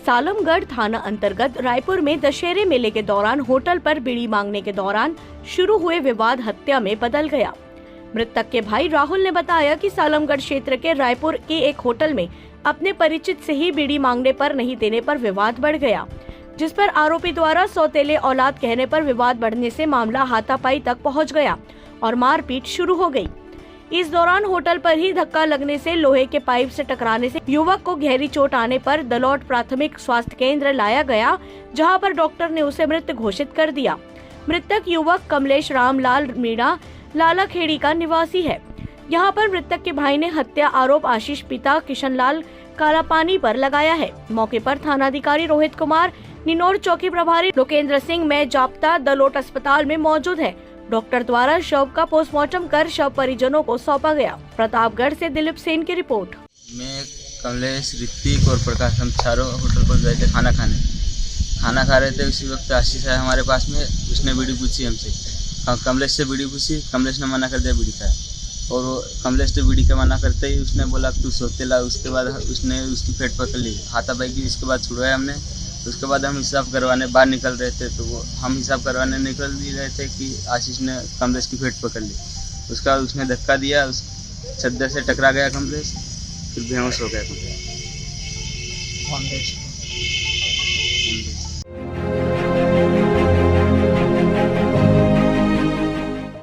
सालमगढ़ थाना अंतर्गत रायपुर में दशहरे मेले के दौरान होटल पर बीड़ी मांगने के दौरान शुरू हुए विवाद हत्या में बदल गया। मृतक के भाई राहुल ने बताया कि सालमगढ़ क्षेत्र के रायपुर के एक होटल में अपने परिचित से ही बीड़ी मांगने पर नहीं देने पर विवाद बढ़ गया, जिस पर आरोपी द्वारा सौतेले औलाद कहने पर विवाद बढ़ने से मामला हाथापाई तक पहुंच गया और मारपीट शुरू हो गई। इस दौरान होटल पर ही धक्का लगने से लोहे के पाइप से टकराने से युवक को गहरी चोट आने पर दलौट प्राथमिक स्वास्थ्य केंद्र लाया गया, जहां पर डॉक्टर ने उसे मृत घोषित कर दिया। मृतक युवक कमलेश रामलाल मीणा लालाखेड़ी का निवासी है। यहां पर मृतक के भाई ने हत्या आरोप आशीष पिता किशनलाल कालापानी पर लगाया है। मौके पर थानाधिकारी रोहित कुमार, निनोर चौकी प्रभारी लोकेंद्र सिंह में जाप्ता दलोट अस्पताल में मौजूद है। डॉक्टर द्वारा शव का पोस्टमार्टम कर शव परिजनों को सौंपा गया। प्रतापगढ़ से दिलीप सेन की रिपोर्ट। मैं कमलेश, ऋतिक और प्रकाश हम चारों होटल पर गए थे खाना खाने। खाना खा रहे थे, उसी वक्त आशीष आया हमारे पास में। उसने बीड़ी पूछी हमसे, कमलेश से बीड़ी पूछी। कमलेश ने मना कर दिया बीड़ी का, और वो कमलेश ने बीड़ी का मना करते ही उसने बोला तू सौतेला। उसके बाद उसने उसकी पेट पकड़ ली, हाथापाई की। इसके बाद छुड़वाया हमने। उसके बाद हम हिसाब करवाने बाहर निकल रहे थे, तो वो हम हिसाब करवाने निकल भी रहे थे कि आशीष ने कमलेश की पेट पकड़ ली। उसका उसने धक्का दिया, उस चद्दर से टकरा गया कमलेश, फिर बेहोश हो गया कमलेश।